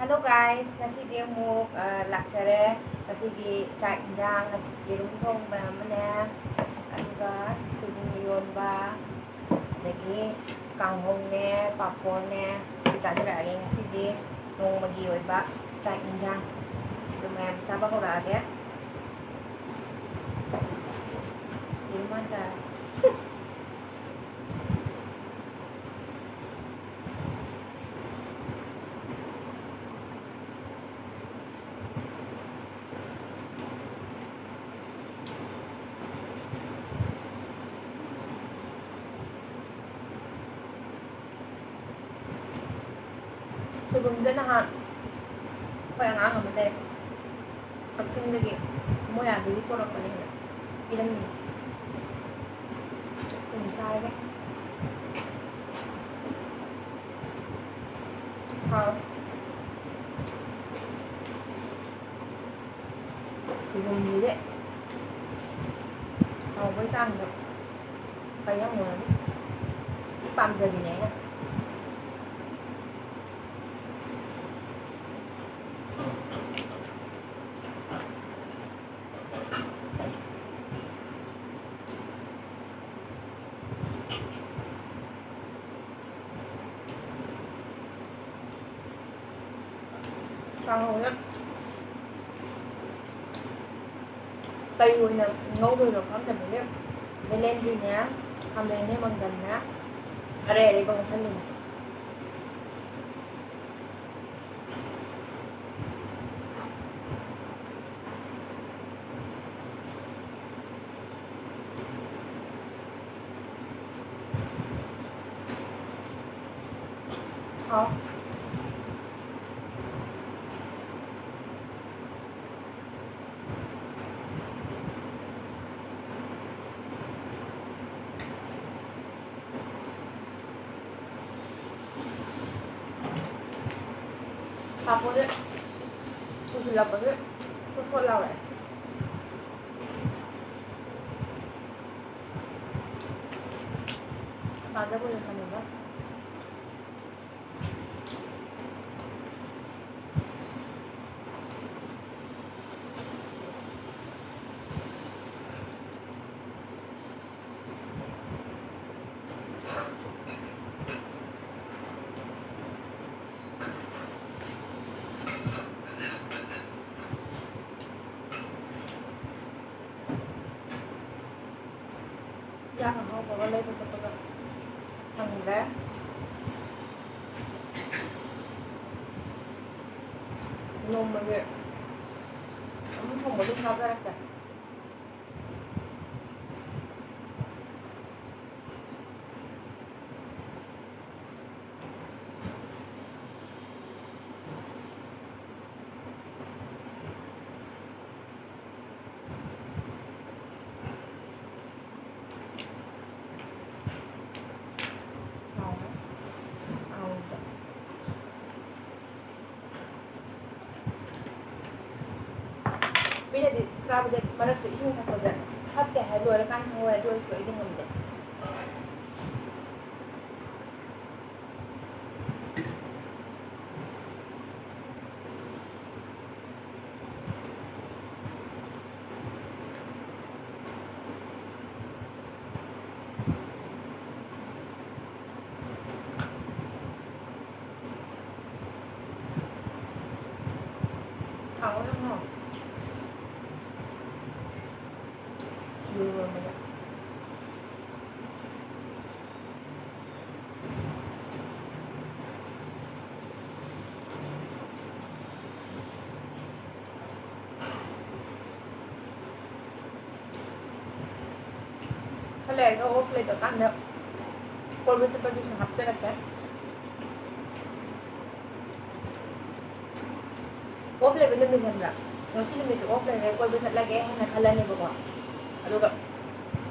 Hello guys, ngasiꯗꯤ ꯑꯃꯨꯛ ꯂꯥꯛꯆꯔꯦ. ꯉꯁꯤꯒꯤ ꯆꯥꯛ ꯏꯟꯖꯥꯡ ꯌꯦꯔꯨꯝ ꯊꯣꯡꯕ ꯑꯃꯅꯦ, ꯑꯗꯨꯒ ꯁꯣꯏꯕꯨꯝ ꯏꯔꯣꯟꯕ, ꯑꯗꯒꯤ ꯀꯥꯡꯍꯧꯅꯦ, ꯄꯥꯐꯣꯔꯅꯦ, ꯁꯤ ꯆꯥꯖꯔꯛꯑꯒꯦ ꯉꯁꯤꯗꯤ ꯅꯣꯡꯃꯒꯤ ꯑꯣꯏꯕ ꯆꯥꯛ ꯏꯟꯖꯥꯡ. ꯑꯗꯨ ꯃꯌꯥꯝ ꯆꯥꯕ ꯍꯧꯔꯛꯑꯒꯦ. ꯌꯦꯔꯨꯝ ꯍꯥꯟꯅ ꯆꯥꯔꯦ. ꯁꯣꯏꯕꯨꯝꯁꯦ ꯅꯍꯥꯟ ꯑꯩꯈꯣꯏ ꯑꯉꯥꯡ ꯑꯃ ꯂꯩ, ꯀꯛꯆꯤꯡꯗꯒꯤ ꯃꯣꯏꯌꯥꯗꯒꯤ ꯄꯣꯔꯛꯄꯅꯦꯅ ꯄꯤꯔꯝꯃꯤ. ꯁꯣꯏꯕꯨꯝ ꯆꯥꯔꯒꯦ. ꯍꯥꯎ. ꯁꯣꯏꯕꯨꯝꯁꯤꯗꯤ ꯍꯥꯎꯕꯩ ꯆꯥꯡꯗ ꯀꯩꯌꯥꯝ ꯄꯥꯝꯖꯕꯤꯅꯦ ꯑꯩꯅ. ꯀꯥꯡꯍꯧꯁꯦ ꯀꯩ ꯑꯣꯏꯅ ꯉꯧꯗꯣꯏꯅꯣ ꯈꯪꯗꯕꯒꯤ ꯕꯦꯂꯦꯟꯗ꯭ꯔꯤꯅꯦ, ꯈꯥꯃꯦꯟꯅꯦ, ꯃꯪꯒꯟꯅꯦ, ꯑꯔꯩ ꯑꯔꯩꯕ ꯉꯧꯁꯜꯂꯤꯅꯦ. ꯍꯥꯎ. ꯄꯥꯐꯣꯔꯁꯦ ꯄꯨꯁꯤꯜꯂꯛꯄꯒꯤ ꯐꯣꯠ ꯐꯣꯠ ꯂꯥꯎꯔꯛꯑꯦ. ꯄꯥꯗ ꯀꯨꯏꯅ ꯊꯝꯃꯒ ꯌꯥꯝ ꯑꯍꯥꯎꯕꯒ ꯂꯩꯕ ꯆꯠꯄꯒ ꯁꯪꯗ꯭ꯔꯦ. ꯅꯣꯡꯃꯒꯤ ꯑꯃꯨꯛ ꯊꯣꯡꯕꯁꯨ ꯊꯥꯖꯔꯛꯀꯦ. ꯃꯤꯅꯗꯤ ꯆꯥꯕꯗ ꯃꯔꯛꯇ ꯏꯁꯤꯡ ꯊꯛꯄꯁꯦ ꯐꯠꯇꯦ ꯍꯥꯏ, ꯂꯣꯏꯔꯀꯥꯟꯗ ꯈꯪꯍꯧꯋꯦ. ꯑꯗꯨ ꯑꯣꯏꯔꯁꯨ ꯑꯩꯗꯤ ꯉꯝꯗꯦ. ꯊꯥꯎ ꯌꯥꯝ ꯍꯥꯎ. ꯁꯤꯡꯖꯨꯒꯨꯝꯕꯗ ꯈꯔ ꯂꯩꯔꯒ ꯑꯣꯐ ꯂꯩꯕꯀꯥꯟꯗ ꯀꯣꯏꯕ ꯆꯠꯄꯒꯤꯁꯨ ꯍꯥꯞꯆꯔꯛꯀꯦ. ꯑꯣꯐ ꯂꯩꯕ ꯅꯨꯃꯤꯠ ꯈꯪꯕ꯭ꯔꯥ? ꯉꯁꯤ ꯅꯨꯃꯤꯠꯁꯦ ꯑꯣꯐ ꯂꯩꯔꯦ, ꯀꯣꯏꯕ ꯆꯠꯂꯒꯦ ꯍꯥꯏꯅ ꯈꯜꯂꯅꯦꯕꯀꯣ. ꯑꯗꯨꯒ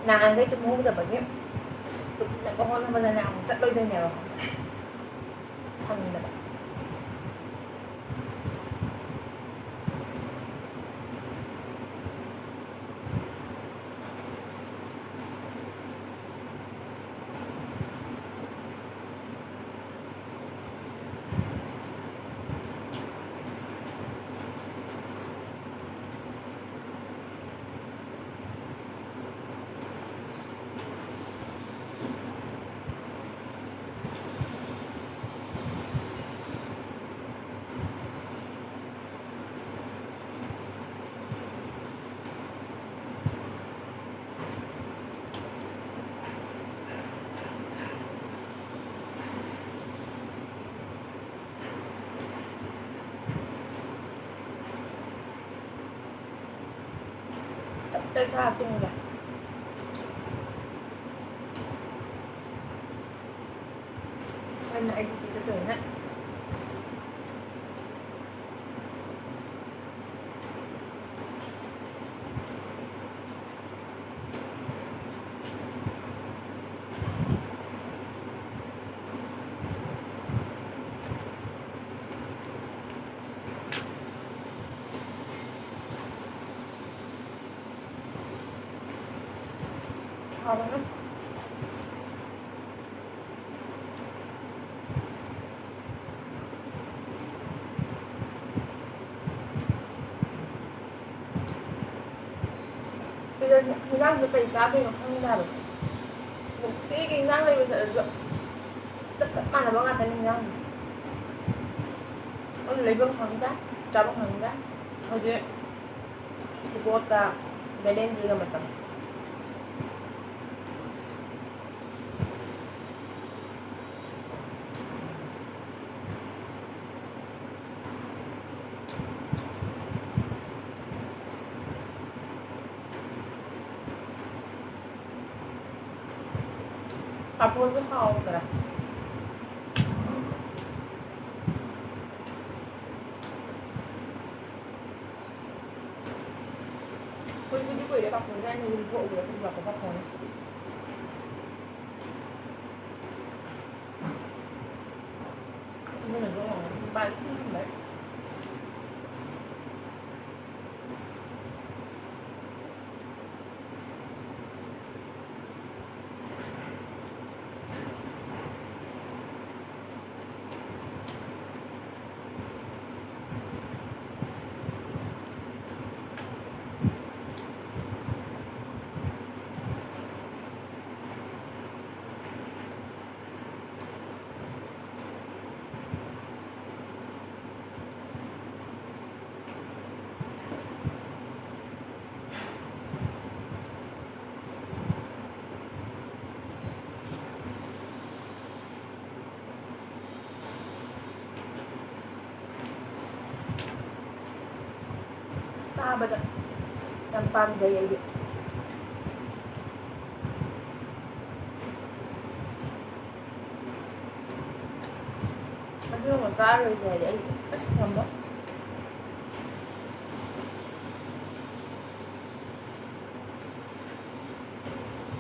ꯅꯍꯥꯟꯈꯩ ꯇꯨꯝꯍꯧꯗꯕꯒꯤ ꯇꯨꯝꯅꯕ ꯍꯣꯠꯅꯕꯗꯅꯦ ꯑꯃꯨꯛ ꯆꯠꯂꯣꯏꯗꯣꯏꯅꯦꯕ. ꯁꯪꯗꯕ. Tại sao tung ra? Anh này thì sẽ tưởng đấy. Ngon lắm. Bây giờ hình năng cái tay xá bên nó không ra được. Một cái hình năng này bây giờ là tất cả mà là bao ngàn hình năng. Nó lấy bông hoàng giá, trả bông hoàng giá. Oke, si Bota Belen juga matang. Kapur cái hào cả. Pwede pwede kapur na yung buo ko yung bako kapur. Ini là đúng rồi, ba cái đấy. Sabado, yang panzai aja. Aduh, nggak salah aja, terus nambah.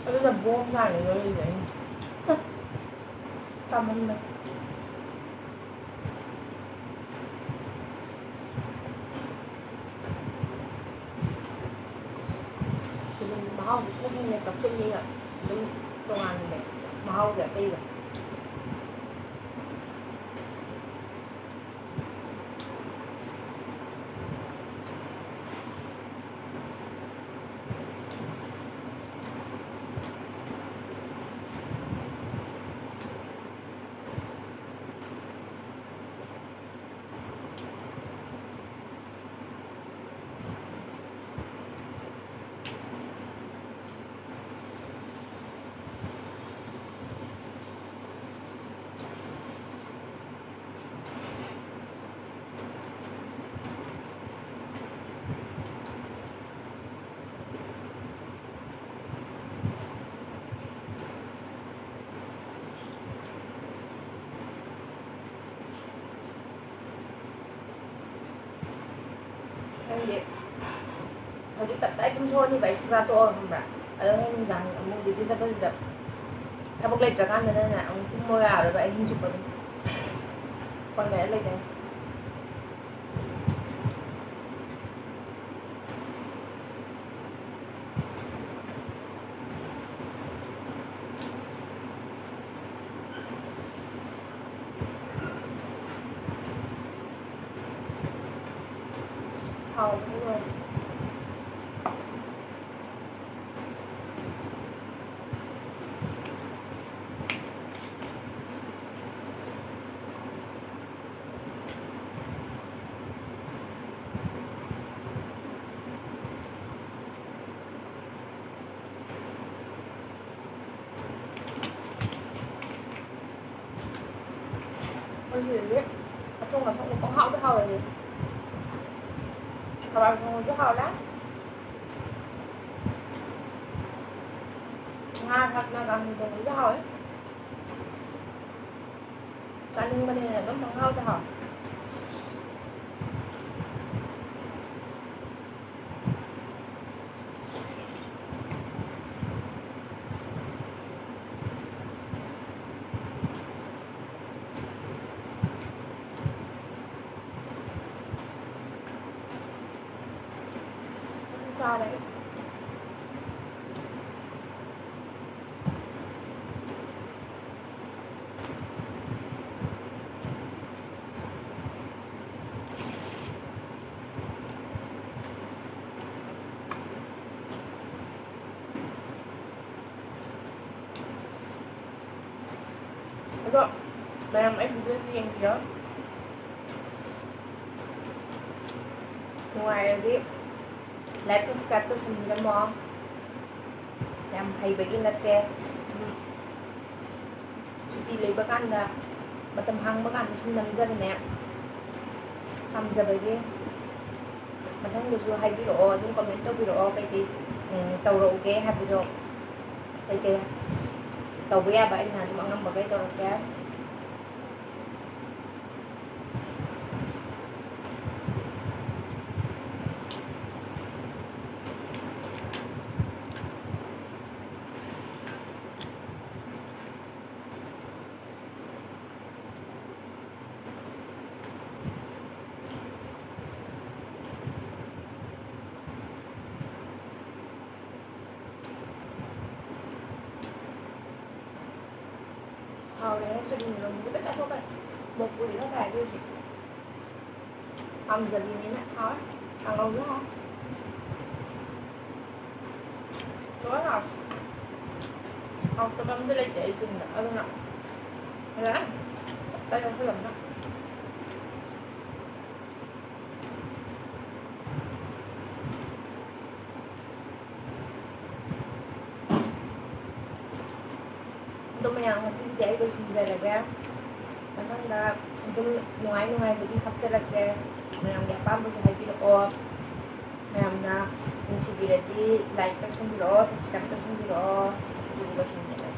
Aduh, udah buang kali aja. Kamu nih. Mau cũng không nên tập trung như vậy đúng công an này mau giờ đi rồi vậy hồi đi tập tại trung thôn như vậy ra tôi không bạn ở đây rằng ông đi ra bây giờถ้าพวกเล็กจากกันนั่นน่ะông cũng môi ảo rồi vậy hình chụp rồi con bé lên này hầu đúng rồi con gì biết không là không có hậu cái hậu là gì hậu là không có hậu đó ꯉꯥ ꯊꯥꯛꯅꯒ ꯊꯣꯡꯕꯁꯨ ꯍꯥꯎꯋꯦ. ꯆꯥꯅꯤꯡꯕꯅꯤꯅ ꯑꯗꯨꯝ ꯄꯪꯍꯥꯎꯗ ꯍꯥꯎꯋꯦ. Chare. Ito, mayroong ay video siyang video. Nuwairadi, like, subscribe to channel mo. Yam haybagi natte. Suti laiba kanda, matam hangba kanda sum namjabane. Namjabagi. Mathangdasu haybiroo, adum comment tawbiroo kay tawrooge habiro. Kay tawba yaba ina adum angambagay tawrooge. Hầu đấy, cho nên là tất cả các một buổi nó phải thôi. Giờ đi đến lại thôi, ăn lâu nữa không? Nói rồi. Không, tôi bấm tôi lên chạy chừng đã hơn ạ. Thế đó, đây là cái lần đó. Tumayang masih ko sinjalaga. Matanda, nungay ko di hapsalaga. Mayang yapam ko sa happy ko. Mayang na kung si Biladi like to sa bilo, subscribe to sa bilo. Kasi ko sinjalaga.